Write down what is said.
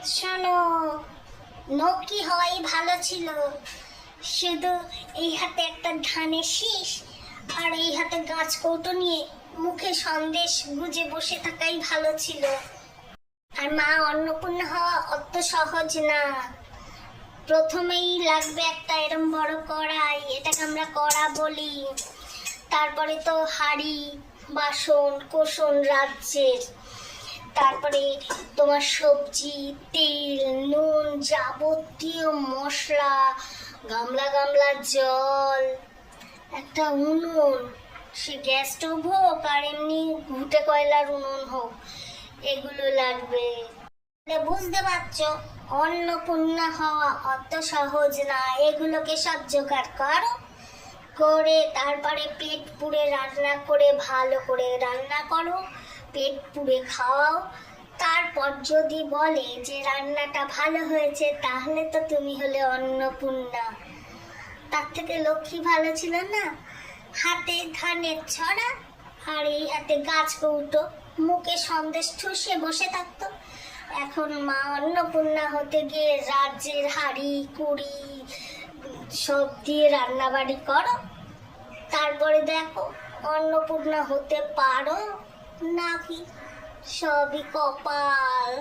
শোনো, নৌকি হওয়াই ভালো ছিল। শুধু এই হাতে একটা ধানের শীষ আর এই হাতে গাছ কৌটো নিয়ে মুখে সন্দেশ গুজে বসে থাকাই ভালো ছিল। আর মা অন্নপূর্ণা হওয়া অত সহজ না। প্রথমেই লাগবে একটা এরম বড় কড়াই, এটাকে আমরা কড়া বলি। তারপরে তো হাঁড়ি, বাসন কোসন রাজ্যের। তারপরে তোমার সবজি, তেল, নুন, যাবতীয় মশলা, গামলা গামলা জল, একটা উনুন, সে গ্যাস স্টোভ হোক আর এমনি ঘুঁটে কয়লার উনুন হোক, এগুলো লাগবে। বুঝতে পারছো, অন্নপূর্ণা হওয়া অত সহজ না। এগুলোকে সব জোগাড় করো, করে তারপরে পেট পুড়ে রান্না করে, ভালো করে রান্না করো, পেট পুড়ে খাওয়াও। তারপর যদি বলে যে রান্নাটা ভালো হয়েছে, তাহলে তো তুমি হলে অন্নপূর্ণা। তার থেকে লক্ষ্মী ভালো ছিল না? হাতে ধানের ছড়া আর এই হাতে গাছ কৌটো, মুখে সন্দেশ ঠুসে বসে থাকতো। এখন মা অন্নপূর্ণা হতে গিয়ে রাজ্যের হাঁড়ি কুড়ি সব দিয়ে রান্না বাড়ি করো। তারপরে দেখো অন্নপূর্ণা হতে পারো নাকি। সবই কপাল।